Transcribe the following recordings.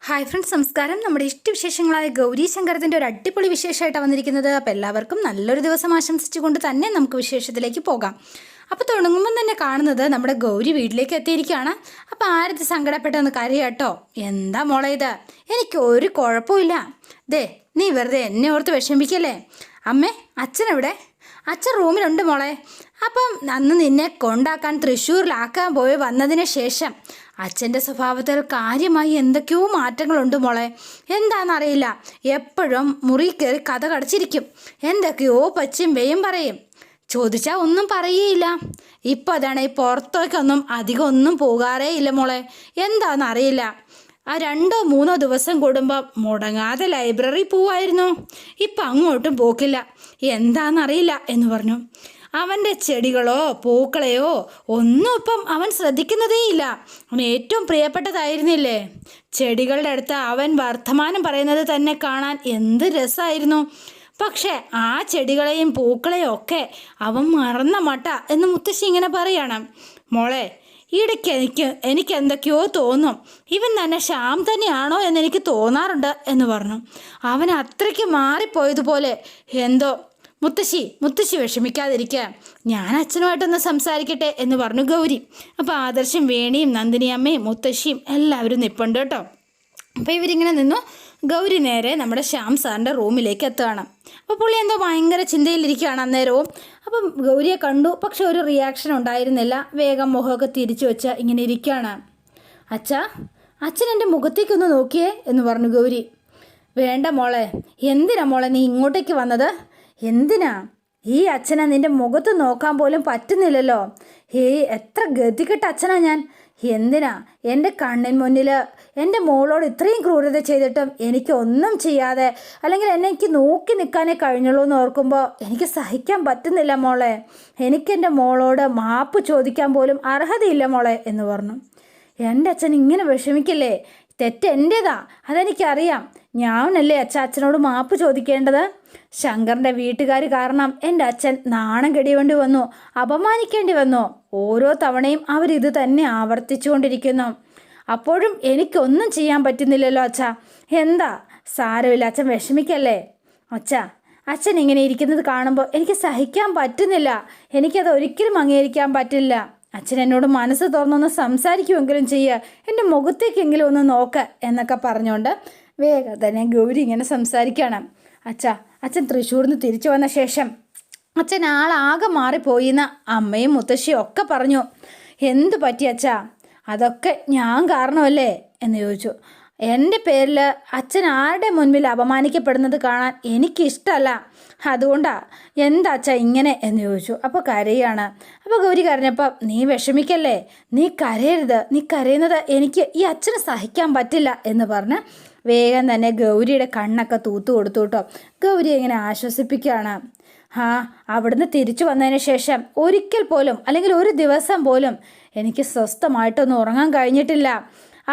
Hi friends, നമസ്കാരം. നമ്മുടെ ഇഷ്ടവിശേഷങ്ങളായ ഗൗരി ശങ്കരത്തിൻ്റെ ഒരു അടിപൊളി വിശേഷമായിട്ടാണ് വന്നിരിക്കുന്നത്. അപ്പോൾ എല്ലാവർക്കും നല്ലൊരു ദിവസം ആശംസിച്ചുകൊണ്ട് തന്നെ നമുക്ക് വിശേഷത്തിലേക്ക് പോകാം. അപ്പോൾ തുടങ്ങുമ്പം തന്നെ കാണുന്നത് നമ്മുടെ ഗൗരി വീട്ടിലേക്ക് എത്തിയിരിക്കുകയാണ്. അപ്പോൾ ആരത് സങ്കടപ്പെട്ടെന്ന് കരയാട്ടോ. എന്താ മോളെ ഇത്? എനിക്ക് ഒരു കുഴപ്പമില്ല. ദേ, നീ വെറുതെ എന്നെ ഓർത്ത് വിഷമിക്കല്ലേ. അമ്മേ, അച്ഛനെവിടെ? അച്ഛൻ റൂമിലുണ്ട് മോളെ. അപ്പം അന്ന് നിന്നെ കൊണ്ടാക്കാൻ തൃശ്ശൂരിലാക്കാൻ പോയി വന്നതിന് ശേഷം അച്ഛൻ്റെ സ്വഭാവത്തിൽ കാര്യമായി എന്തൊക്കെയോ മാറ്റങ്ങളുണ്ട് മോളെ. എന്താണെന്നറിയില്ല, എപ്പോഴും മുറി കയറി കഥ കടച്ചിരിക്കും. എന്തൊക്കെയോ പച്ചും വെയും പറയും. ചോദിച്ചാൽ ഒന്നും പറയുകയില്ല. ഇപ്പം അതാണ്, ഈ പുറത്തേക്കൊന്നും അധികം ഒന്നും പോകാറേ ഇല്ല മോളെ. എന്താണെന്നറിയില്ല. ആ 2-3 ദിവസം കൂടുമ്പോൾ മുടങ്ങാതെ ലൈബ്രറി പോവായിരുന്നു. ഇപ്പം അങ്ങോട്ടും പോക്കില്ല. എന്താണെന്നറിയില്ല എന്ന് പറഞ്ഞു. അവൻ്റെ ചെടികളോ പൂക്കളെയോ ഒന്നും ഇപ്പം അവൻ ശ്രദ്ധിക്കുന്നതേയില്ല. അവൻ ഏറ്റവും പ്രിയപ്പെട്ടതായിരുന്നില്ലേ ചെടികളുടെ അടുത്ത് അവൻ വർത്തമാനം പറയുന്നത് തന്നെ കാണാൻ എന്ത് രസമായിരുന്നു. പക്ഷേ ആ ചെടികളെയും പൂക്കളെയും ഒക്കെ അവൻ മറന്ന മട്ട എന്ന് മുത്തശ്ശി ഇങ്ങനെ പറയണം. മോളെ, ഇടയ്ക്ക് എനിക്ക് എന്തൊക്കെയോ തോന്നും. ഇവൻ തന്നെ ശ്യാം തന്നെയാണോ എന്നെനിക്ക് തോന്നാറുണ്ട് എന്ന് പറഞ്ഞു. അവൻ അത്രയ്ക്ക് മാറിപ്പോയതുപോലെ എന്തോ. മുത്തശ്ശി വിഷമിക്കാതിരിക്കുക, ഞാൻ അച്ഛനുമായിട്ടൊന്ന് സംസാരിക്കട്ടെ എന്ന് പറഞ്ഞു ഗൗരി. അപ്പോൾ ആദർശം, വേണിയും നന്ദിനി അമ്മയും മുത്തശ്ശിയും എല്ലാവരും നിൽപ്പുണ്ട് കേട്ടോ. അപ്പോൾ ഇവരിങ്ങനെ നിന്നു. ഗൗരി നേരെ നമ്മുടെ ശ്യാം സാറിൻ്റെ റൂമിലേക്ക് എത്തുകയാണ്. അപ്പോൾ പുള്ളി എന്തോ ഭയങ്കര ചിന്തയിലിരിക്കുകയാണ് അന്നേരവും. അപ്പം ഗൗരിയെ കണ്ടു, പക്ഷെ ഒരു റിയാക്ഷൻ ഉണ്ടായിരുന്നില്ല. വേഗം മുഖമൊക്കെ തിരിച്ചു വെച്ച് ഇങ്ങനെ ഇരിക്കുകയാണ്. അച്ഛൻ എൻ്റെ മുഖത്തേക്കൊന്ന് നോക്കിയേ എന്ന് പറഞ്ഞു ഗൗരി. വേണ്ട മോളെ. എന്തിനാ മോളെ നീ ഇങ്ങോട്ടേക്ക് വന്നത്? എന്തിനാ? ഈ അച്ഛനെ നിൻ്റെ മുഖത്ത് നോക്കാൻ പോലും പറ്റുന്നില്ലല്ലോ. എത്ര ഗതികെട്ട അച്ഛനാ ഞാൻ. എന്തിനാ എൻ്റെ കണ്ണിൻ മുന്നിൽ എൻ്റെ മോളോട് ഇത്രയും ക്രൂരത ചെയ്തിട്ടും എനിക്കൊന്നും ചെയ്യാതെ, അല്ലെങ്കിൽ എനിക്ക് നോക്കി നിൽക്കാനേ കഴിഞ്ഞുള്ളൂ എന്ന് ഓർക്കുമ്പോൾ എനിക്ക് സഹിക്കാൻ പറ്റുന്നില്ല മോളെ. എനിക്കെൻ്റെ മോളോട് മാപ്പ് ചോദിക്കാൻ പോലും അർഹതയില്ല മോളെ എന്ന് പറഞ്ഞു. എൻ്റെ അച്ഛൻ ഇങ്ങനെ വിഷമിക്കില്ലേ? തെറ്റ് എൻ്റേതാ, അതെനിക്കറിയാം. ഞാനല്ലേ അച്ഛനോട് മാപ്പ് ചോദിക്കേണ്ടത്. ശങ്കറിൻ്റെ വീട്ടുകാർ കാരണം എൻ്റെ അച്ഛൻ നാണം കെടിയേണ്ടി വന്നു, അപമാനിക്കേണ്ടി വന്നു. ഓരോ തവണയും അവരിത് തന്നെ ആവർത്തിച്ചുകൊണ്ടിരിക്കുന്നു. അപ്പോഴും എനിക്കൊന്നും ചെയ്യാൻ പറ്റുന്നില്ലല്ലോ അച്ഛാ. എന്താ? സാരമില്ല, അച്ഛൻ വിഷമിക്കല്ലേ. അച്ഛൻ ഇങ്ങനെ ഇരിക്കുന്നത് കാണുമ്പോൾ എനിക്ക് സഹിക്കാൻ പറ്റുന്നില്ല. എനിക്കത് ഒരിക്കലും അംഗീകരിക്കാൻ പറ്റില്ല. അച്ഛൻ എന്നോട് മനസ്സ് തുറന്നൊന്ന് സംസാരിക്കുമെങ്കിലും ചെയ്യുക, എൻ്റെ മുഖത്തേക്കെങ്കിലും ഒന്ന് നോക്ക് എന്നൊക്കെ പറഞ്ഞുകൊണ്ട് വേഗം തന്നെ ഗൗരി ഇങ്ങനെ സംസാരിക്കുകയാണ്. അച്ഛൻ തൃശ്ശൂരിൽ നിന്ന് തിരിച്ചു വന്ന ശേഷം അച്ഛൻ ആളാകെ മാറിപ്പോയിന്ന് അമ്മയും മുത്തശ്ശിയും ഒക്കെ പറഞ്ഞു. എന്ത് പറ്റി അച്ഛാ? അതൊക്കെ ഞാൻ കാരണമല്ലേ എന്ന് ചോദിച്ചു. എൻ്റെ പേരിൽ അച്ഛൻ ആരുടെ മുൻപിൽ അപമാനിക്കപ്പെടുന്നത് കാണാൻ എനിക്കിഷ്ടമല്ല. അതുകൊണ്ടാ. എന്താ അച്ഛാ ഇങ്ങനെ എന്ന് ചോദിച്ചു. അപ്പോൾ കരയാണ്. അപ്പോൾ ഗൗരി കരഞ്ഞപ്പോൾ, നീ വിഷമിക്കല്ലേ, നീ കരയരുത്. നീ കരയുന്നത് എനിക്ക് ഈ അച്ഛന് സഹിക്കാൻ പറ്റില്ല എന്ന് പറഞ്ഞ് വേഗം തന്നെ ഗൗരിയുടെ കണ്ണൊക്കെ തൂത്തു കൊടുത്തു കേട്ടോ. ഗൗരി ഇങ്ങനെ ആശ്വസിപ്പിക്കുകയാണ്. അവിടുന്ന് തിരിച്ചു വന്നതിന് ശേഷം ഒരിക്കൽ പോലും, അല്ലെങ്കിൽ ഒരു ദിവസം പോലും എനിക്ക് സ്വസ്ഥമായിട്ടൊന്നും ഉറങ്ങാൻ കഴിഞ്ഞിട്ടില്ല.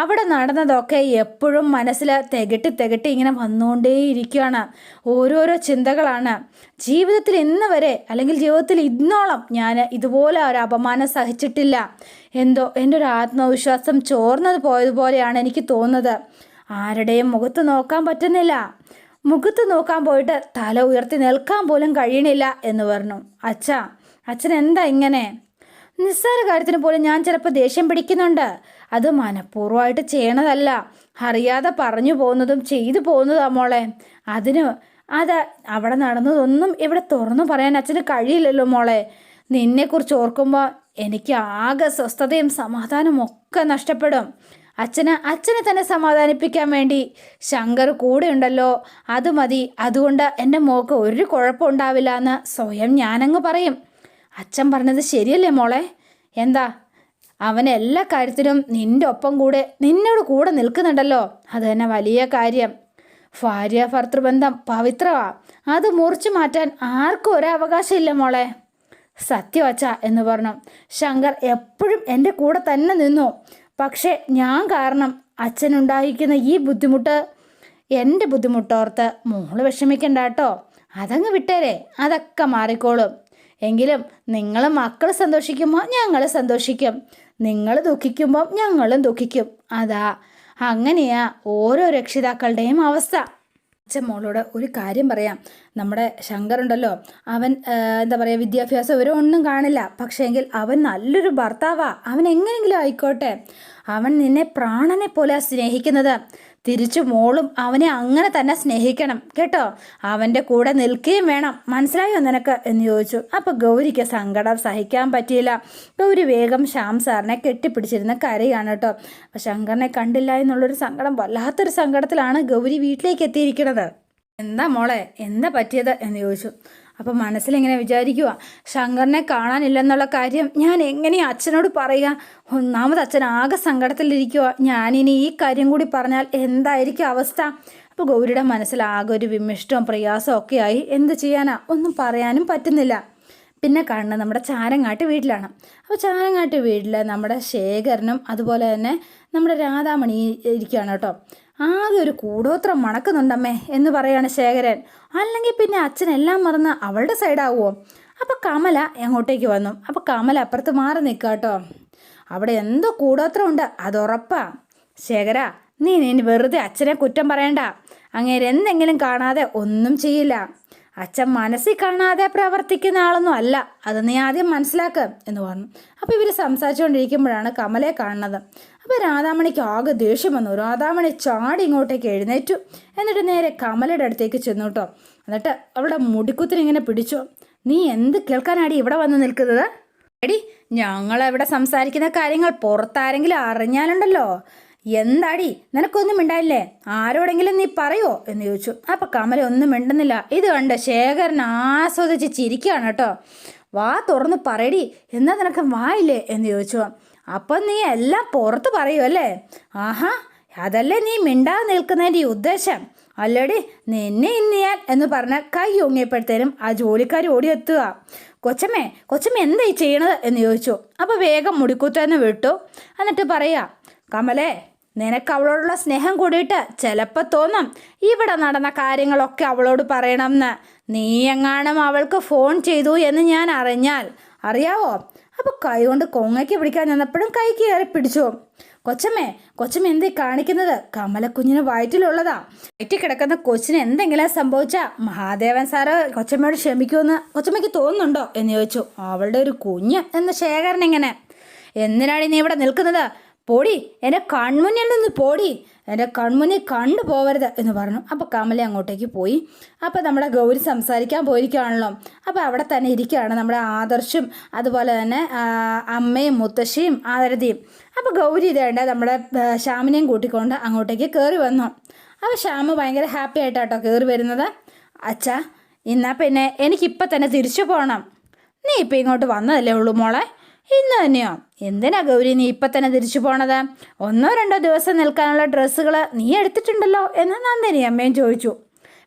അവിടെ നടന്നതൊക്കെ എപ്പോഴും മനസ്സിൽ തികട്ടി ഇങ്ങനെ വന്നുകൊണ്ടേയിരിക്കുകയാണ്. ഓരോരോ ചിന്തകളാണ്. ജീവിതത്തിൽ ഇന്ന് വരെ, അല്ലെങ്കിൽ ജീവിതത്തിൽ ഇന്നോളം ഞാൻ ഇതുപോലെ ഒരു അപമാനം സഹിച്ചിട്ടില്ല. എന്തോ എൻ്റെ ഒരു ആത്മവിശ്വാസം ചോർന്നത് പോയതുപോലെയാണ് എനിക്ക് തോന്നുന്നത്. ആരുടെയും മുഖത്ത് നോക്കാൻ പറ്റുന്നില്ല. മുഖത്ത് നോക്കാൻ പോയിട്ട് തല ഉയർത്തി നിൽക്കാൻ പോലും കഴിയണില്ല എന്ന് പറഞ്ഞു. അച്ഛൻ എന്താ ഇങ്ങനെ? നിസ്സാര കാര്യത്തിന് പോലും ഞാൻ ചിലപ്പോൾ ദേഷ്യം പിടിക്കുന്നുണ്ട്. അത് മനഃപൂർവ്വമായിട്ട് ചെയ്യണതല്ല, അറിയാതെ പറഞ്ഞു പോകുന്നതും ചെയ്തു പോകുന്നതാ മോളെ. അത് അവിടെ നടന്നതൊന്നും ഇവിടെ തുറന്നു പറയാൻ അച്ഛന് കഴിയില്ലല്ലോ മോളെ. നിന്നെക്കുറിച്ച് ഓർക്കുമ്പോൾ എനിക്ക് ആകെ സ്വസ്ഥതയും സമാധാനവും ഒക്കെ നഷ്ടപ്പെടും. അച്ഛനെ തന്നെ സമാധാനിപ്പിക്കാൻ വേണ്ടി ശങ്കർ കൂടെ ഉണ്ടല്ലോ, അത് മതി. അതുകൊണ്ട് എൻ്റെ മോൾക്ക് ഒരു കുഴപ്പമുണ്ടാവില്ല എന്ന് സ്വയം ഞാനങ്ങ് പറയും. അച്ഛൻ പറഞ്ഞത് ശരിയല്ലേ മോളെ? എന്താ? അവൻ എല്ലാ കാര്യത്തിലും നിന്നോട് കൂടെ നിൽക്കുന്നുണ്ടല്ലോ, അത് തന്നെ വലിയ കാര്യം. ഭാര്യ ഭർത്തൃബന്ധം പവിത്രമാ. അത് മുറിച്ചു മാറ്റാൻ ആർക്കും ഒരവകാശം ഇല്ല മോളെ. സത്യം അച്ഛാ എന്ന് പറഞ്ഞു. ശങ്കർ എപ്പോഴും എൻ്റെ കൂടെ തന്നെ നിന്നു. പക്ഷേ ഞാൻ കാരണം അച്ഛനുണ്ടായിരിക്കുന്ന ഈ ബുദ്ധിമുട്ട്, എൻ്റെ ബുദ്ധിമുട്ടോർത്ത് മോള് വിഷമിക്കണ്ട കേട്ടോ. അതങ്ങ് വിട്ടേരെ, അതൊക്കെ മാറിക്കോളും. എങ്കിലും നിങ്ങൾ മക്കൾ സന്തോഷിക്കുമ്പോൾ ഞങ്ങൾ സന്തോഷിക്കും, നിങ്ങൾ ദുഃഖിക്കുമ്പോൾ ഞങ്ങളും ദുഃഖിക്കും. അങ്ങനെയാ ഓരോ രക്ഷിതാക്കളുടെയും അവസ്ഥ. അച്ഛൻ മോളോട് ഒരു കാര്യം പറയാം. നമ്മുടെ ശങ്കറുണ്ടല്ലോ, അവൻ എന്താ പറയുക, വിദ്യാഭ്യാസം ഒരു ഒന്നും കാണില്ല, പക്ഷേങ്കിൽ അവൻ നല്ലൊരു ഭർത്താവാ. അവൻ എങ്ങനെയെങ്കിലും ആയിക്കോട്ടെ, അവൻ നിന്നെ പ്രാണനെ പോലെ സ്നേഹിക്കുന്നത്. തിരിച്ചു മോളും അവനെ അങ്ങനെ തന്നെ സ്നേഹിക്കണം കേട്ടോ. അവൻ്റെ കൂടെ നിൽക്കുകയും വേണം, മനസ്സിലായോ നിനക്ക് എന്ന് ചോദിച്ചു. അപ്പോൾ ഗൗരിക്ക് സങ്കടം സഹിക്കാൻ പറ്റിയില്ല. ഗൗരി വേഗം ശ്യാം സാറിനെ കെട്ടിപ്പിടിച്ചിരുന്ന കരയാണ് കേട്ടോ. അപ്പോൾ ശങ്കറിനെ കണ്ടില്ല എന്നുള്ളൊരു സങ്കടം, വല്ലാത്തൊരു സങ്കടത്തിലാണ് ഗൗരി വീട്ടിലേക്ക് എത്തിയിരിക്കുന്നത്. എന്താ മോളെ, എന്താ പറ്റിയത് എന്ന് ചോദിച്ചു. അപ്പം മനസ്സിലിങ്ങനെ വിചാരിക്കുക, ശങ്കറിനെ കാണാനില്ലെന്നുള്ള കാര്യം ഞാൻ എങ്ങനെയാ അച്ഛനോട് പറയുക? ഒന്നാമത് അച്ഛൻ ആകെ സങ്കടത്തിലിരിക്കുക. ഞാനിനി ഈ കാര്യം കൂടി പറഞ്ഞാൽ എന്തായിരിക്കും അവസ്ഥ? അപ്പോൾ ഗൗരിയുടെ മനസ്സിൽ ആകെ ഒരു വിമിഷ്ടവും പ്രയാസവും ഒക്കെ ആയി. എന്ത് ചെയ്യാനാ, ഒന്നും പറയാനും പറ്റുന്നില്ല. പിന്നെ കാണുന്നത് നമ്മുടെ ചാരങ്ങാട്ട് വീട്ടിലാണ്. അപ്പോൾ ചാരങ്ങാട്ട് വീട്ടിൽ നമ്മുടെ ശേഖരനും അതുപോലെ തന്നെ നമ്മുടെ രാധാമണി ഇരിക്കുകയാണ് കേട്ടോ. ആകെ ഒരു കൂടോത്രം മണക്കുന്നുണ്ടമ്മേ എന്ന് പറയാണ് ശേഖരൻ. അല്ലെങ്കിൽ പിന്നെ അച്ഛനെല്ലാം മറന്ന് അവളുടെ സൈഡാവുമോ? അപ്പോൾ കമല അങ്ങോട്ടേക്ക് വന്നു. അപ്പോൾ കമല അപ്പുറത്ത് മാറി നിൽക്കുക കേട്ടോ. അവിടെ എന്തോ കൂടോത്രം ഉണ്ട്, അതുറപ്പാ. ശേഖര, നീ വെറുതെ അച്ഛനെ കുറ്റം പറയണ്ട. അങ്ങേര് എന്തെങ്കിലും കാണാതെ ഒന്നും ചെയ്യില്ല. അച്ഛൻ മനസ്സിൽ കാണാതെ പ്രവർത്തിക്കുന്ന ആളൊന്നും അല്ല, അത് നീ ആദ്യം മനസ്സിലാക്കുക എന്ന് പറഞ്ഞു. അപ്പോൾ ഇവർ സംസാരിച്ചുകൊണ്ടിരിക്കുമ്പോഴാണ് കമലയെ കാണുന്നത്. അപ്പോൾ രാധാമണിക്ക് ആകെ ദേഷ്യം വന്നു. രാധാമണി ചാടി ഇങ്ങോട്ടേക്ക് എഴുന്നേറ്റു. എന്നിട്ട് നേരെ കമലയുടെ അടുത്തേക്ക് ചെന്നു കേട്ടോ. എന്നിട്ട് അവളുടെ മുടിക്കുത്തിനിങ്ങനെ പിടിച്ചു. നീ എന്ത് കേൾക്കാനാടി ഇവിടെ വന്ന് നിൽക്കുന്നത്? എടി, ഞങ്ങളിവിടെ സംസാരിക്കുന്ന കാര്യങ്ങൾ പുറത്താരെങ്കിലും അറിഞ്ഞാലുണ്ടല്ലോ, എന്താടി നിനക്കൊന്നും മിണ്ടായില്ലേ? ആരോടെങ്കിലും നീ പറയോ എന്ന് ചോദിച്ചു. അപ്പം കമല ഒന്നും മിണ്ടുന്നില്ല. ഇത് കണ്ട് ശേഖരൻ ആസ്വദിച്ച് ചിരിക്കുകയാണ് കേട്ടോ. വാ തുറന്ന് പറയടി, എന്നാ നിനക്ക് വായില്ലേ എന്ന് ചോദിച്ചു. അപ്പം നീ എല്ലാം പുറത്ത് പറയുമല്ലേ? ആഹാ, അതല്ലേ നീ മിണ്ടാതെ നിൽക്കുന്നതിൻ്റെ ഉദ്ദേശം അല്ലേടി? നിന്നെ ഇന്ന് ഞാൻ എന്ന് പറഞ്ഞ കൈ ഒങ്ങിയപ്പോഴത്തേനും ആ ജോലിക്കാർ ഓടിയെത്തുക. കൊച്ചമ്മ എന്തായി ചെയ്യണത് എന്ന് ചോദിച്ചു. അപ്പോൾ വേഗം മുടിക്കുത്തന്നെ വിട്ടു. എന്നിട്ട് പറയാ, കമലേ, നിനക്ക് അവളോടുള്ള സ്നേഹം കൂടിയിട്ട് ചിലപ്പോൾ തോന്നും ഇവിടെ നടന്ന കാര്യങ്ങളൊക്കെ അവളോട് പറയണമെന്ന്. നീ എങ്ങാനും അവൾക്ക് ഫോൺ ചെയ്തു എന്ന് ഞാൻ അറിയാവോ? അപ്പോൾ കൈ കൊണ്ട് കൊങ്ങയ്ക്ക് പിടിക്കാൻ നിന്നപ്പോഴും കൈക്ക് കയറി പിടിച്ചു. കൊച്ചമ്മ എന്തേ കാണിക്കുന്നത്? കമലക്കുഞ്ഞിന് വയറ്റിലുള്ളതാ. വയറ്റിൽ കിടക്കുന്ന കൊച്ചിന് എന്തെങ്കിലും സംഭവിച്ചാൽ മഹാദേവൻ സാറ് കൊച്ചമ്മയോട് ക്ഷമിക്കുമെന്ന് കൊച്ചമ്മയ്ക്ക് തോന്നുന്നുണ്ടോ എന്ന് ചോദിച്ചു. അവളുടെ ഒരു കുഞ്ഞ് എന്ന് ശേഖരൻ ഇങ്ങനെ. എന്തിനാണ് നീ ഇവിടെ നിൽക്കുന്നത്? പോടി, എൻ്റെ കൺമുന്നിൽ നിന്ന് പോടി, എൻ്റെ കൺമുന്നിൽ കണ്ടു പോവരുത് എന്ന് പറഞ്ഞു. അപ്പോൾ കമല അങ്ങോട്ടേക്ക് പോയി. അപ്പോൾ നമ്മുടെ ഗൗരി സംസാരിക്കാൻ പോയിരിക്കുകയാണല്ലോ. അപ്പോൾ അവിടെ തന്നെ ഇരിക്കുകയാണ് നമ്മുടെ ആദർശും അതുപോലെ തന്നെ അമ്മയും മുത്തശ്ശിയും ആരതിയും. അപ്പോൾ ഗൗരി ഇതേണ്ട നമ്മുടെ ശ്യാമിനെയും കൂട്ടിക്കൊണ്ട് അങ്ങോട്ടേക്ക് കയറി വന്നു. അപ്പോൾ ശ്യാമ് ഭയങ്കര ഹാപ്പി ആയിട്ടാട്ടോ കയറി വരുന്നത്. അച്ഛാ, എന്നാൽ പിന്നെ എനിക്കിപ്പോൾ തന്നെ തിരിച്ചു പോകണം. നീ ഇപ്പം ഇങ്ങോട്ട് വന്നതല്ലേ ഉള്ളൂ മോളെ? ഇന്ന് തന്നെയോ? എന്തിനാ ഗൗരി നീ ഇപ്പം തന്നെ തിരിച്ചു പോണത്? 1-2 ദിവസം നിൽക്കാനുള്ള ഡ്രസ്സുകൾ നീ എടുത്തിട്ടുണ്ടല്ലോ എന്ന് നന്ദിനി അമ്മയും ചോദിച്ചു.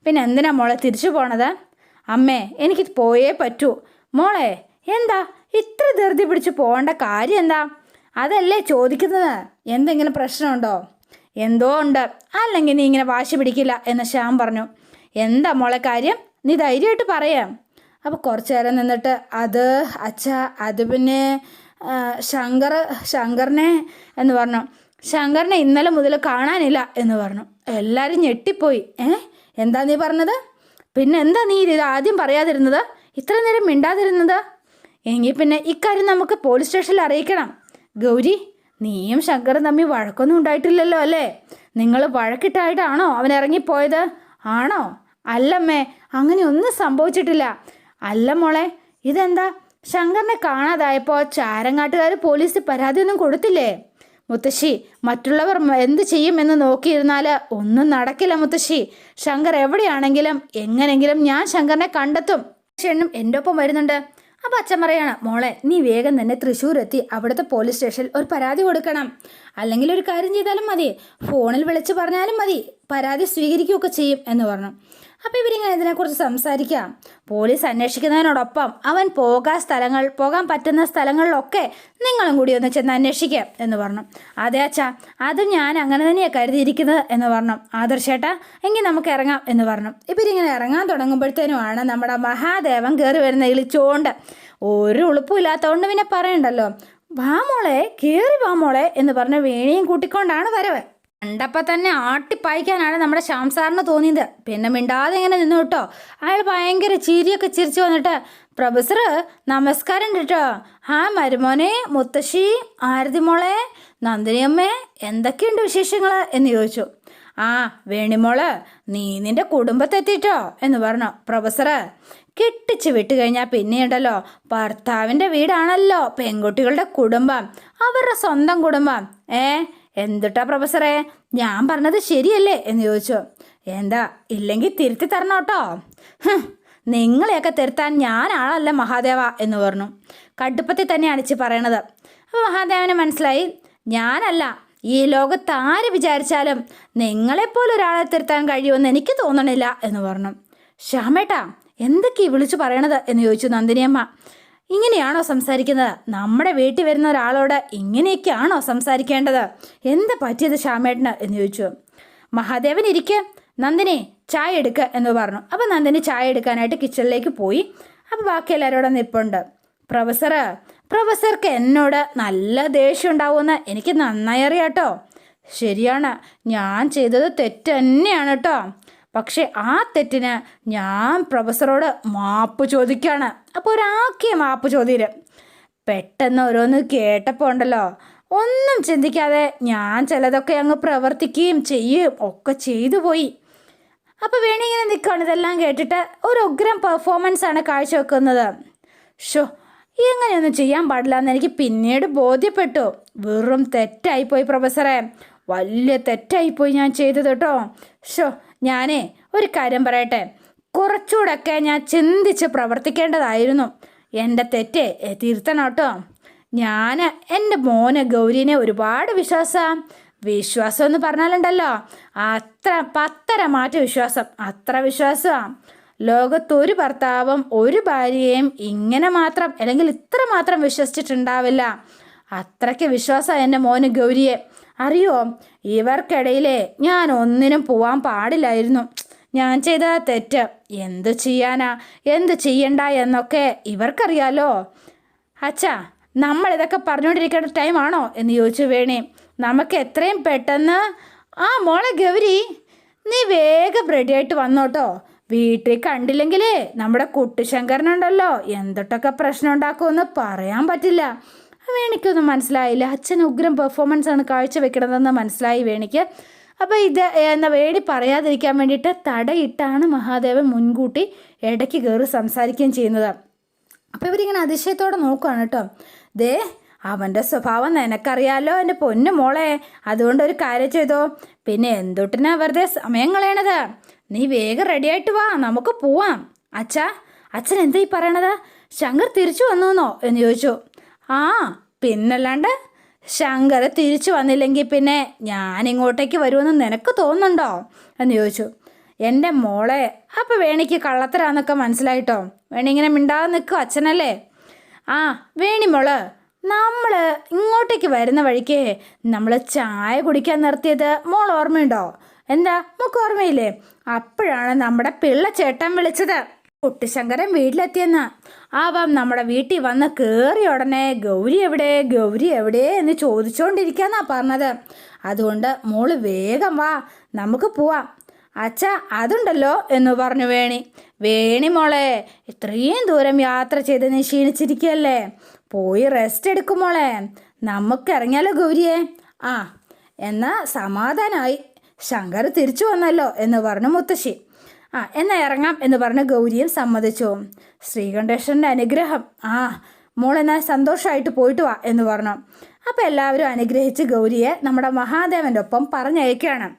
പിന്നെ എന്തിനാ മോളെ തിരിച്ചു പോണത്? അമ്മേ, എനിക്ക് പോയേ പറ്റൂ. മോളെ, എന്താ ഇത്ര ധൃതി പിടിച്ച് പോകേണ്ട കാര്യം എന്താ? അതല്ലേ ചോദിക്കുന്നത്. എന്തെങ്കിലും പ്രശ്നമുണ്ടോ? എന്തോ ഉണ്ട്, അല്ലെങ്കിൽ നീ ഇങ്ങനെ വാശി പിടിക്കില്ല എന്ന് ശ്യാം പറഞ്ഞു. എന്താ മോളെ കാര്യം? നീ ധൈര്യമായിട്ട് പറയാം. അപ്പോൾ കുറച്ച് നേരം നിന്നിട്ട് അത് പിന്നെ ശങ്കറിനെ എന്ന് പറഞ്ഞു. ശങ്കറിനെ ഇന്നലെ മുതൽ കാണാനില്ല എന്ന് പറഞ്ഞു. എല്ലാവരും ഞെട്ടിപ്പോയി. എന്താ നീ പറഞ്ഞത്? പിന്നെ എന്താ നീ ഇത് ആദ്യം പറയാതിരുന്നത്? ഇത്ര നേരം മിണ്ടാതിരുന്നത്? എങ്കിൽ പിന്നെ ഇക്കാര്യം നമുക്ക് പോലീസ് സ്റ്റേഷനിൽ അറിയിക്കണം. ഗൗരി, നീയും ശങ്കറും തമ്മിൽ വഴക്കൊന്നും ഉണ്ടായിട്ടില്ലല്ലോ അല്ലേ? നിങ്ങൾ വഴക്കിട്ടായിട്ടാണോ അവൻ ഇറങ്ങിപ്പോയത്? ആണോ? അല്ലമ്മേ, അങ്ങനെ ഒന്നും സംഭവിച്ചിട്ടില്ല. അല്ല മോളെ, ഇതെന്താ ശങ്കറിനെ കാണാതായപ്പോൾ ചാരങ്ങാട്ടുകാർ പോലീസിൽ പരാതിയൊന്നും കൊടുത്തില്ലേ? മുത്തശ്ശി, മറ്റുള്ളവർ എന്ത് ചെയ്യുമെന്ന് നോക്കിയിരുന്നാൽ ഒന്നും നടക്കില്ല മുത്തശ്ശി. ശങ്കർ എവിടെയാണെങ്കിലും എങ്ങനെങ്കിലും ഞാൻ ശങ്കറിനെ കണ്ടെത്തും. പക്ഷേണ്ണും എൻ്റെ ഒപ്പം വരുന്നുണ്ട്. അപ്പോൾ അച്ഛൻ പറയാണ്, മോളെ നീ വേഗം തന്നെ തൃശ്ശൂർ എത്തി അവിടുത്തെ പോലീസ് സ്റ്റേഷനിൽ ഒരു പരാതി കൊടുക്കണം. അല്ലെങ്കിൽ ഒരു കാര്യം ചെയ്താലും മതി, ഫോണിൽ വിളിച്ച് പറഞ്ഞാലും മതി, പരാതി സ്വീകരിക്കുകയൊക്കെ ചെയ്യും എന്ന് പറഞ്ഞു. അപ്പോൾ ഇവരിങ്ങനെ ഇതിനെക്കുറിച്ച് സംസാരിക്കാം. പോലീസ് അന്വേഷിക്കുന്നതിനോടൊപ്പം അവൻ പോകാൻ പറ്റുന്ന സ്ഥലങ്ങളിലൊക്കെ നിങ്ങളും കൂടി ഒന്ന് ചെന്ന് അന്വേഷിക്കാം എന്ന് പറഞ്ഞു. അതെ അച്ഛാ, അത് ഞാൻ അങ്ങനെ തന്നെയാണ് കരുതിയിരിക്കുന്നത് എന്ന് പറഞ്ഞു. ആദർശേട്ടാ, എങ്കിൽ നമുക്ക് ഇറങ്ങാം എന്ന് പറഞ്ഞു. ഇവരിങ്ങനെ ഇറങ്ങാൻ തുടങ്ങുമ്പോഴത്തേനുമാണ് നമ്മുടെ മഹാദേവൻ കയറി വരുന്ന ഇളിച്ചോണ്ട്. ഒരു ഉളുപ്പുമില്ലാത്തതുകൊണ്ട് പിന്നെ പറയണ്ടല്ലോ. വാ മോളെ, കയറി വാ മോളെ എന്ന് പറഞ്ഞ് വേണിയും കൂട്ടിക്കൊണ്ടാണ് വരവ്. കണ്ടപ്പോൾ തന്നെ ആട്ടിപ്പായിക്കാനാണ് നമ്മുടെ ശ്യാം സാറിന് തോന്നിയത്. പിന്നെ മിണ്ടാതെ ഇങ്ങനെ നിന്നു കേട്ടോ. അയാൾ ഭയങ്കര ചിരിയൊക്കെ ചിരിച്ചു വന്നിട്ട്, പ്രൊഫസർ നമസ്കാരം കേട്ടോ. ആ മരുമോനെ, മുത്തശ്ശി, ആരതി മോളെ, നന്ദിനിയമ്മേ, എന്തൊക്കെയുണ്ട് വിശേഷങ്ങൾ എന്ന് ചോദിച്ചു. ആ വേണിമോള്, നീ നിന്റെ കുടുംബത്തെത്തിട്ടോ എന്ന് പറഞ്ഞു. പ്രൊഫസറ്, കെട്ടിച്ച് വിട്ട് കഴിഞ്ഞാൽ പിന്നെയുണ്ടല്ലോ ഭർത്താവിൻ്റെ വീടാണല്ലോ പെൺകുട്ടികളുടെ കുടുംബം, അവരുടെ സ്വന്തം കുടുംബം. എന്തുട്ടാ പ്രൊഫസറെ, ഞാൻ പറഞ്ഞത് ശരിയല്ലേ എന്ന് ചോദിച്ചു. എന്താ, ഇല്ലെങ്കിൽ തിരുത്തി തരണം കേട്ടോ. നിങ്ങളെയൊക്കെ തിരുത്താൻ ഞാനാളല്ല മഹാദേവ എന്ന് പറഞ്ഞു. കടുപ്പത്തിൽ തന്നെ അടിച്ച് പറയണത്. അപ്പോൾ മഹാദേവന് മനസ്സിലായി, ഞാനല്ല, ഈ ലോകത്ത് ആര് വിചാരിച്ചാലും നിങ്ങളെപ്പോലൊരാളെ തിരുത്താൻ കഴിയുമെന്ന് എനിക്ക് തോന്നണില്ല എന്ന് പറഞ്ഞു. ശ്യാമേട്ടാ, എന്തൊക്കെയാ വിളിച്ചു പറയണത് എന്ന് ചോദിച്ചു നന്ദിനിയമ്മ. ഇങ്ങനെയാണോ സംസാരിക്കുന്നത്? നമ്മുടെ വീട്ടിൽ വരുന്ന ഒരാളോട് ഇങ്ങനെയൊക്കെയാണോ സംസാരിക്കേണ്ടത്? എന്താ പറ്റിയത് ശ്യാമേട്ടന് എന്ന് ചോദിച്ചു. മഹാദേവൻ ഇരിക്കുക, നന്ദിനി ചായ എടുക്കുക എന്ന് പറഞ്ഞു. അപ്പം നന്ദിനി ചായ എടുക്കാനായിട്ട് കിച്ചണിലേക്ക് പോയി. അപ്പോൾ ബാക്കി എല്ലാവരോടും നിൽപ്പുണ്ട്. പ്രൊഫസർക്ക് എന്നോട് നല്ല ദേഷ്യം ഉണ്ടാവുമെന്ന് എനിക്ക് നന്നായി അറിയാം കേട്ടോ. ശരിയാണ്, ഞാൻ ചെയ്തത് തെറ്റ് തന്നെയാണ് കേട്ടോ. പക്ഷേ ആ തെറ്റിന് ഞാൻ പ്രൊഫസറോട് മാപ്പ് ചോദിക്കുകയാണ്. അപ്പോൾ ഒരാക്കിയ മാപ്പ് ചോദ്യം. പെട്ടെന്ന് ഓരോന്ന് കേട്ടപ്പോൾ ഉണ്ടല്ലോ, ഒന്നും ചിന്തിക്കാതെ ഞാൻ ചിലതൊക്കെ അങ്ങ് പ്രവർത്തിക്കുകയും ചെയ്യുകയും ഒക്കെ ചെയ്തു പോയി. അപ്പോൾ വേണി ഇങ്ങനെ നിൽക്കുകയാണ്. ഇതെല്ലാം കേട്ടിട്ട് ഒരു ഉഗ്രം പെർഫോമൻസാണ് കാഴ്ചവെക്കുന്നത്. എങ്ങനെയൊന്നും ചെയ്യാൻ പാടില്ല എന്ന് എനിക്ക് പിന്നീട് ബോധ്യപ്പെട്ടു. വെറും തെറ്റായിപ്പോയി പ്രൊഫസറെ, വലിയ തെറ്റായിപ്പോയി ഞാൻ ചെയ്തത് കേട്ടോ. ഞാനേ ഒരു കാര്യം പറയട്ടെ, കുറച്ചുകൂടെയൊക്കെ ഞാൻ ചിന്തിച്ച് പ്രവർത്തിക്കേണ്ടതായിരുന്നു. എൻ്റെ തെറ്റ് തിരുത്തണം കേട്ടോ. ഞാൻ എൻ്റെ മോനെ ഗൗരീനെ ഒരുപാട് വിശ്വാസം എന്ന് പറഞ്ഞാലുണ്ടല്ലോ, അത്ര പത്തര മാറ്റ വിശ്വാസം, അത്ര വിശ്വാസമാണ്. ലോകത്തൊരു ഭർത്താവും ഒരു ഭാര്യയെയും ഇങ്ങനെ മാത്രം അല്ലെങ്കിൽ ഇത്ര മാത്രം വിശ്വസിച്ചിട്ടുണ്ടാവില്ല. അത്രയ്ക്ക് വിശ്വാസമാണ് എൻ്റെ മോന് ഗൗരിയെ. അറിയോ, ഇവർക്കിടയിലെ ഞാൻ ഒന്നിനും പോവാൻ പാടില്ലായിരുന്നു. ഞാൻ ചെയ്ത തെറ്റ് എന്ത് ചെയ്യാനാ, എന്ത് ചെയ്യണ്ട എന്നൊക്കെ ഇവർക്കറിയാലോ. അച്ഛാ, നമ്മളിതൊക്കെ പറഞ്ഞുകൊണ്ടിരിക്കേണ്ട ടൈമാണോ എന്ന് ചോദിച്ചു വേണി. നമുക്ക് എത്രയും പെട്ടെന്ന് മോളെ ഗൗരി, നീ വേഗം റെഡിയായിട്ട് വന്നോട്ടോ. വീട്ടിൽ കണ്ടില്ലെങ്കിലേ നമ്മുടെ കുട്ടിശങ്കരനുണ്ടല്ലോ എന്തൊട്ടൊക്കെ പ്രശ്നം ഉണ്ടാക്കുമെന്ന് പറയാൻ പറ്റില്ല. വേണിക്കൊന്നും മനസ്സിലായില്ല. അച്ഛൻ ഉഗ്രം പെർഫോമൻസ് ആണ് കാഴ്ചവെക്കണതെന്ന് മനസ്സിലായി വേണിക്ക്. അപ്പോൾ ഇത് വേണി പറയാതിരിക്കാൻ വേണ്ടിയിട്ട് തടയിട്ടാണ് മഹാദേവൻ മുൻകൂട്ടി ഇടയ്ക്ക് കയറി സംസാരിക്കുകയും ചെയ്യുന്നത്. അപ്പോൾ ഇവരിങ്ങനെ അതിശയത്തോടെ നോക്കുകയാണ് കേട്ടോ. അവൻ്റെ സ്വഭാവം നിനക്കറിയാലോ എൻ്റെ പൊന്നു മോളെ, അതുകൊണ്ടൊരു കാര്യം ചെയ്തോ. പിന്നെ എന്തൊട്ടിനാ വെറുതെ സമയം കളയണത്? നീ വേഗം റെഡിയായിട്ട് വാ, നമുക്ക് പോവാം. അച്ഛൻ എന്താ ഈ പറയണത്? ശങ്കർ തിരിച്ചു വന്നോ എന്ന് ചോദിച്ചു. പിന്നല്ലാണ്ട്, ശങ്കർ തിരിച്ചു വന്നില്ലെങ്കിൽ പിന്നെ ഞാൻ ഇങ്ങോട്ടേക്ക് വരുമെന്ന് നിനക്ക് തോന്നുന്നുണ്ടോ എന്ന് ചോദിച്ചു. എൻ്റെ മോളെ, അപ്പോൾ വേണിക്ക് കള്ളത്തരാന്നൊക്കെ മനസ്സിലായിട്ടോ. വേണി ഇങ്ങനെ മിണ്ടാതെ നിൽക്കും, അച്ഛനല്ലേ. വേണി മോള്, നമ്മൾ ഇങ്ങോട്ടേക്ക് വരുന്ന വഴിക്ക് നമ്മൾ ചായ കുടിക്കാൻ നിർത്തിയത് മോൾ ഓർമ്മയുണ്ടോ? എന്താ മോൾക്ക് ഓർമ്മയില്ലേ? അപ്പോഴാണ് നമ്മുടെ പിള്ളച്ചേട്ടൻ വിളിച്ചത്. കുട്ടിശങ്കരൻ വീട്ടിലെത്തിയെന്ന. നമ്മുടെ വീട്ടിൽ വന്ന് കയറിയ ഉടനെ ഗൗരി എവിടെ എന്ന് ചോദിച്ചുകൊണ്ടിരിക്കാന്നാ പറഞ്ഞത്. അതുകൊണ്ട് മോള് വേഗം വാ, നമുക്ക് പോവാം. അതുണ്ടല്ലോ എന്ന് പറഞ്ഞു വേണി മോളെ, ഇത്രയും ദൂരം യാത്ര ചെയ്ത് നീ ക്ഷീണിച്ചിരിക്കുകയല്ലേ, പോയി റെസ്റ്റ് എടുക്കും മോളെ. നമുക്ക് ഇറങ്ങിയാലോ ഗൗരിയെ? എന്നാ സമാധാനമായി, ശങ്കർ തിരിച്ചു വന്നല്ലോ എന്ന് പറഞ്ഞു മുത്തശ്ശി. എന്നാൽ ഇറങ്ങാം എന്ന് പറഞ്ഞ് ഗൗരിയും സമ്മതിച്ചു. ശ്രീകണ്ഠേശ്വരൻ്റെ അനുഗ്രഹം. മോളെന്നാൽ സന്തോഷമായിട്ട് പോയിട്ട് വാ എന്ന് പറഞ്ഞു. അപ്പോൾ എല്ലാവരും അനുഗ്രഹിച്ച് ഗൗരിയെ നമ്മുടെ മഹാദേവൻ്റെ ഒപ്പം പറഞ്ഞയക്കുകയാണ്.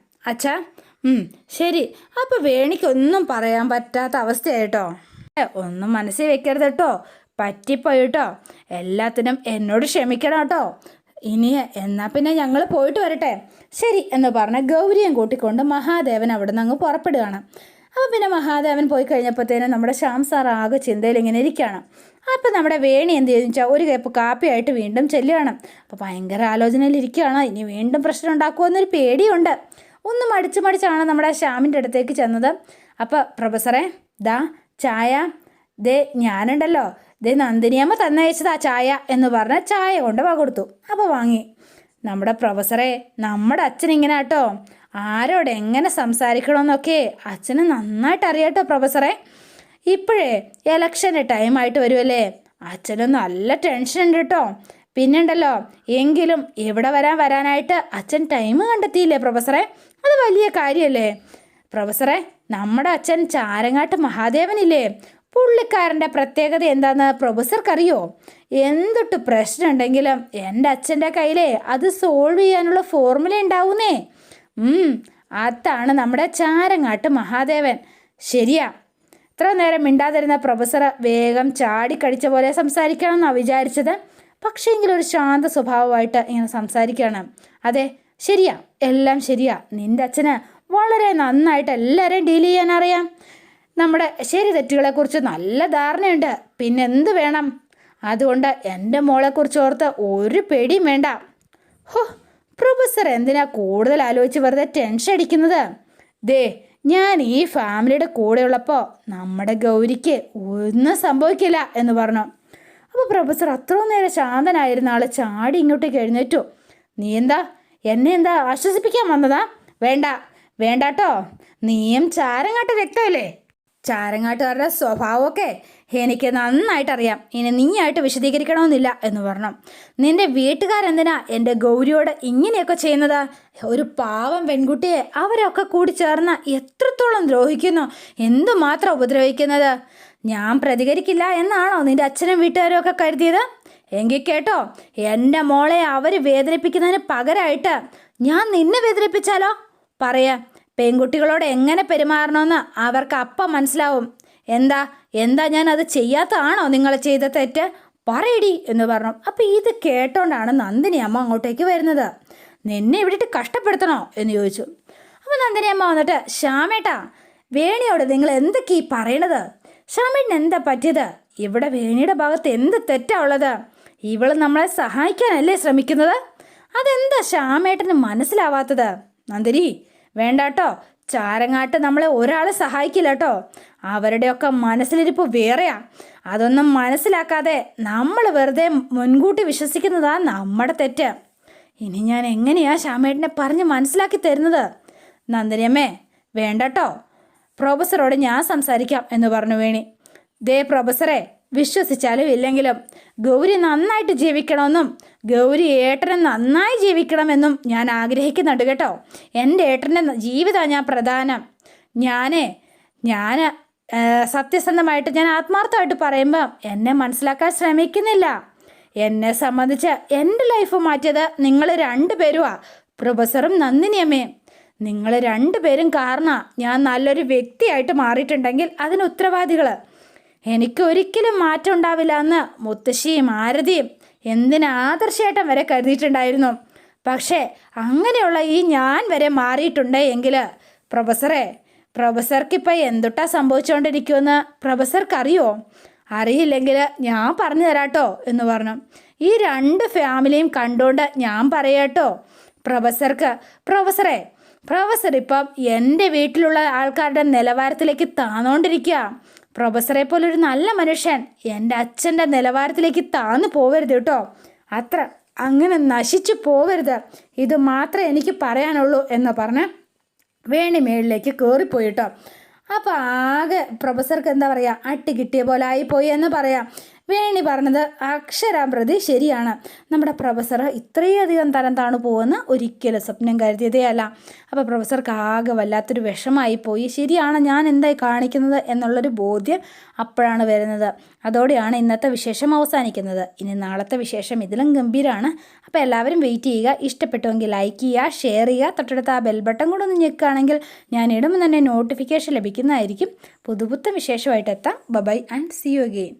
ശരി. അപ്പോൾ വേണിക്കൊന്നും പറയാൻ പറ്റാത്ത അവസ്ഥയായിട്ടോ. ഒന്നും മനസ്സിൽ വെക്കരുത് കേട്ടോ, പറ്റിപ്പോയിട്ടോ. എല്ലാത്തിനും എന്നോട് ക്ഷമിക്കണം കേട്ടോ. ഇനി എന്നാൽ പിന്നെ ഞങ്ങൾ പോയിട്ട് വരട്ടെ. ശരി എന്ന് പറഞ്ഞ് ഗൗരിയും കൂട്ടിക്കൊണ്ട് മഹാദേവൻ അവിടെ നിന്ന് അങ്ങ് പുറപ്പെടുകയാണ്. അപ്പോൾ പിന്നെ മഹാദേവൻ പോയി കഴിഞ്ഞപ്പോഴത്തേനും നമ്മുടെ ശ്യാം സാർ ആകെ ചിന്തയിൽ ഇങ്ങനെ ഇരിക്കുകയാണ്. അപ്പോൾ നമ്മുടെ വേണി എന്ത് ചെയ്തെന്ന് വെച്ചാൽ ഒരു കപ്പ് കാപ്പിയായിട്ട് വീണ്ടും ചെല്ലുകയാണ്. അപ്പോൾ ഭയങ്കര ആലോചനയിൽ ഇരിക്കുകയാണ്. ഇനി വീണ്ടും പ്രശ്നം ഉണ്ടാക്കുമെന്നൊരു പേടിയുണ്ട്. ഒന്ന് മടിച്ചാണ് നമ്മുടെ ശ്യാമിൻ്റെ അടുത്തേക്ക് ചെന്നത്. അപ്പോൾ പ്രൊഫസറെ, ചായ ഞാനുണ്ടല്ലോ, നന്ദിനിയമ്മ തന്നയച്ചതാ ചായ എന്ന് പറഞ്ഞ് ചായ കൊണ്ട് കൊടുത്തു. അപ്പോൾ വാങ്ങി. നമ്മുടെ പ്രൊഫസറെ, നമ്മുടെ അച്ഛൻ ഇങ്ങനെ കേട്ടോ, ആരോട് എങ്ങനെ സംസാരിക്കണമെന്നൊക്കെ അച്ഛന് നന്നായിട്ട് അറിയാട്ടോ പ്രൊഫസറെ. ഇപ്പോഴേ ഇലക്ഷൻ്റെ ടൈമായിട്ട് വരുമല്ലേ, അച്ഛന് നല്ല ടെൻഷൻ ഉണ്ട് കേട്ടോ. പിന്നെയുണ്ടല്ലോ, എങ്കിലും ഇവിടെ വരാനായിട്ട് അച്ഛൻ ടൈം കണ്ടെത്തിയില്ലേ പ്രൊഫസറെ, അത് വലിയ കാര്യമല്ലേ പ്രൊഫസറെ. നമ്മുടെ അച്ഛൻ ചാരങ്ങാട്ട് മഹാദേവനില്ലേ, പുള്ളിക്കാരൻ്റെ പ്രത്യേകത എന്താണെന്ന് പ്രൊഫസർക്കറിയോ? എന്തൊട്ട് പ്രശ്നം ഉണ്ടെങ്കിലും എൻ്റെ അച്ഛൻ്റെ കയ്യിലേ അത് സോൾവ് ചെയ്യാനുള്ള ഫോർമുല ഉണ്ടാവുന്നേ. അതാണ് നമ്മുടെ ചാരങ്ങാട്ട് മഹാദേവൻ. ശരിയാ. ഇത്ര നേരം മിണ്ടാതിരുന്ന പ്രൊഫസർ വേഗം ചാടിക്കടിച്ച പോലെ സംസാരിക്കണം എന്നാണ് വിചാരിച്ചത്. പക്ഷേ എങ്കിലൊരു ശാന്ത സ്വഭാവമായിട്ട് ഇങ്ങനെ സംസാരിക്കുകയാണ്. അതെ, ശരിയാ, എല്ലാം ശരിയാ. നിൻ്റെ അച്ഛന് വളരെ നന്നായിട്ട് എല്ലാവരെയും ഡീൽ ചെയ്യാൻ അറിയാം. നമ്മുടെ ശരി തെറ്റുകളെക്കുറിച്ച് നല്ല ധാരണയുണ്ട്. പിന്നെ എന്ത് വേണം? അതുകൊണ്ട് എൻ്റെ മോളെക്കുറിച്ച് ഓർത്ത് ഒരു പേടിയും വേണ്ട. ഹോ, പ്രൊഫസർ എന്തിനാ കൂടുതൽ ആലോചിച്ച് വെറുതെ ടെൻഷൻ അടിക്കുന്നത്? ദേ, ഞാൻ ഈ ഫാമിലിയുടെ കൂടെയുള്ളപ്പോൾ നമ്മുടെ ഗൗരിക്ക് ഒന്നും സംഭവിക്കില്ല എന്ന് പറഞ്ഞു. അപ്പോൾ പ്രൊഫസർ അത്രയും നേരം ശാന്തനായിരുന്ന ആൾ ചാടി ഇങ്ങോട്ടേക്ക് എഴുന്നേറ്റു. നീ എന്നെ ആശ്വസിപ്പിക്കാൻ വന്നതാ? വേണ്ടാട്ടോ, നീയും ചാരങ്ങാട്ട് രക്തമല്ലേ. ചാരങ്ങാട്ടുകാരുടെ സ്വഭാവമൊക്കെ എനിക്ക് നന്നായിട്ടറിയാം. ഇനി നീയായിട്ട് വിശദീകരിക്കണമെന്നില്ല എന്ന് പറഞ്ഞു. നിന്റെ വീട്ടുകാരെന്തിനാ എൻ്റെ ഗൗരിയോട് ഇങ്ങനെയൊക്കെ ചെയ്യുന്നത്? ഒരു പാവം പെൺകുട്ടിയെ അവരൊക്കെ കൂടി ചേർന്ന് എത്രത്തോളം ദ്രോഹിക്കുന്നു, എന്തുമാത്രം ഉപദ്രവിക്കുന്നത്. ഞാൻ പ്രതികരിക്കില്ല എന്നാണോ നിന്റെ അച്ഛനും വീട്ടുകാരും ഒക്കെ കരുതിയത്? എങ്കിൽ കേട്ടോ, എൻ്റെ മോളെ അവർ വേദനിപ്പിക്കുന്നതിന് പകരമായിട്ട് ഞാൻ നിന്നെ വേദനിപ്പിച്ചാലോ? പറയാം, പെൺകുട്ടികളോട് എങ്ങനെ പെരുമാറണമെന്ന് അവർക്ക് അപ്പം മനസ്സിലാവും. എന്താ ഞാൻ അത് ചെയ്യാത്തതാണോ നിങ്ങൾ ചെയ്ത തെറ്റ്? പറയടി എന്ന് പറഞ്ഞു. അപ്പം ഇത് കേട്ടോണ്ടാണ് നന്ദിനി അമ്മ അങ്ങോട്ടേക്ക് വരുന്നത്. നിന്നെ ഇവിടിട്ട് കഷ്ടപ്പെടുത്തണോ എന്ന് ചോദിച്ചു. അപ്പം നന്ദിനി അമ്മ വന്നിട്ട്, ശ്യാമേട്ടാ, വേണിയോട് നിങ്ങൾ എന്തൊക്കെയാ ഈ പറയണത്? ശ്യാമേട്ടന് എന്താ പറ്റിയത്? ഇവിടെ വേണിയുടെ ഭാഗത്ത് എന്ത് തെറ്റാ ഉള്ളത്? ഇവൾ നമ്മളെ സഹായിക്കാനല്ലേ ശ്രമിക്കുന്നത്? അതെന്താ ശ്യാമേട്ടന് മനസ്സിലാവാത്തത്? നന്ദിനി, വേണ്ടാട്ടോ, ചാരങ്ങാട്ട് നമ്മളെ ഒരാളെ സഹായിക്കില്ല കേട്ടോ. അവരുടെയൊക്കെ മനസ്സിലിരിപ്പ് വേറെയാ. അതൊന്നും മനസ്സിലാക്കാതെ നമ്മൾ വെറുതെ മുൻകൂട്ടി വിശ്വസിക്കുന്നതാ നമ്മുടെ തെറ്റ്. ഇനി ഞാൻ എങ്ങനെയാ ശ്യാമേട്ടനെ പറഞ്ഞ് മനസ്സിലാക്കി തരുന്നത്? നന്ദിനിയമ്മേ, വേണ്ടട്ടോ, പ്രൊഫസറോട് ഞാൻ സംസാരിക്കാം എന്ന് പറഞ്ഞു വേണി. ദേ പ്രൊഫസറെ, വിശ്വസിച്ചാലും ഇല്ലെങ്കിലും ഗൗരി നന്നായിട്ട് ജീവിക്കണമെന്നും ഗൗരി ഏട്ടനെ നന്നായി ജീവിക്കണമെന്നും ഞാൻ ആഗ്രഹിക്കുന്നുണ്ട് കേട്ടോ. എൻ്റെ ഏട്ടൻ്റെ ജീവിതമാണ് ഞാൻ പ്രധാനം. ഞാൻ സത്യസന്ധമായിട്ട് ഞാൻ ആത്മാർത്ഥമായിട്ട് പറയുമ്പോൾ എന്നെ മനസ്സിലാക്കാൻ ശ്രമിക്കുന്നില്ല. എന്നെ സംബന്ധിച്ച് എൻ്റെ ലൈഫ് മാറ്റിയത് നിങ്ങൾ രണ്ടുപേരുമാണ്, പ്രൊഫസറും നന്ദിനിയമ്മയും. നിങ്ങൾ രണ്ടുപേരും കാരണം ഞാൻ നല്ലൊരു വ്യക്തിയായിട്ട് മാറിയിട്ടുണ്ടെങ്കിൽ അതിന് ഉത്തരവാദികൾ. എനിക്കൊരിക്കലും മാറ്റം ഉണ്ടാവില്ല എന്ന് മുത്തശ്ശിയും ആരതിയും ആദർശേട്ടൻ വരെ കരുതിയിട്ടുണ്ടായിരുന്നു. പക്ഷേ അങ്ങനെയുള്ള ഈ ഞാൻ വരെ മാറിയിട്ടുണ്ട് എങ്കിൽ പ്രൊഫസർക്കിപ്പോൾ എന്തൊട്ടാ സംഭവിച്ചുകൊണ്ടിരിക്കുമെന്ന് പ്രൊഫസർക്കറിയോ? അറിയില്ലെങ്കിൽ ഞാൻ പറഞ്ഞു തരാട്ടോ എന്ന് പറഞ്ഞു. ഈ രണ്ട് ഫാമിലിയും കണ്ടുകൊണ്ട് ഞാൻ പറയാട്ടോ പ്രൊഫസർ ഇപ്പം എൻ്റെ വീട്ടിലുള്ള ആൾക്കാരുടെ നിലവാരത്തിലേക്ക് താന്നുകൊണ്ടിരിക്കുക. പ്രൊഫസറെ പോലൊരു നല്ല മനുഷ്യൻ എൻ്റെ അച്ഛൻ്റെ നിലവാരത്തിലേക്ക് താന്നു പോവരുത് കേട്ടോ. അങ്ങനെ നശിച്ചു പോവരുത്. ഇത് മാത്രമേ എനിക്ക് പറയാനുള്ളൂ എന്ന് പറഞ്ഞ് വേണി മേളിലേക്ക് കയറിപ്പോയിട്ടോ. അപ്പോൾ ആകെ പ്രൊഫസർക്ക് എന്താ പറയുക, അട്ടി കിട്ടിയ പോലെ ആയിപ്പോയി എന്ന് പറയാം. വേണി പറഞ്ഞത് അക്ഷരാപ്രതി ശരിയാണ്. നമ്മുടെ പ്രൊഫസർ ഇത്രയധികം തരം താണു പോകുമെന്ന് ഒരിക്കലും സ്വപ്നം കരുതിയതേ അല്ല. അപ്പോൾ പ്രൊഫസർക്ക് ആകെ വല്ലാത്തൊരു വിഷമായിപ്പോയി. ശരിയാണ്, ഞാൻ എന്തായി കാണിക്കുന്നത് എന്നുള്ളൊരു ബോധ്യം അപ്പോഴാണ് വരുന്നത്. അതോടെയാണ് ഇന്നത്തെ വിശേഷം അവസാനിക്കുന്നത്. ഇനി നാളത്തെ വിശേഷം ഇതിലും ഗംഭീരമാണ്. അപ്പോൾ എല്ലാവരും വെയിറ്റ് ചെയ്യുക. ഇഷ്ടപ്പെട്ടുവെങ്കിൽ ലൈക്ക് ചെയ്യുക, ഷെയർ ചെയ്യുക, തൊട്ടടുത്ത് ആ ബെൽ ബട്ടൺ കൂടെ ഒന്ന് ഞെക്കുകയാണെങ്കിൽ ഞാൻ ഇടുമ്പോൾ തന്നെ നോട്ടിഫിക്കേഷൻ ലഭിക്കുന്നതായിരിക്കും. പുതുപുത്തൻ വിശേഷമായിട്ട് എത്താം. Bye and see you again.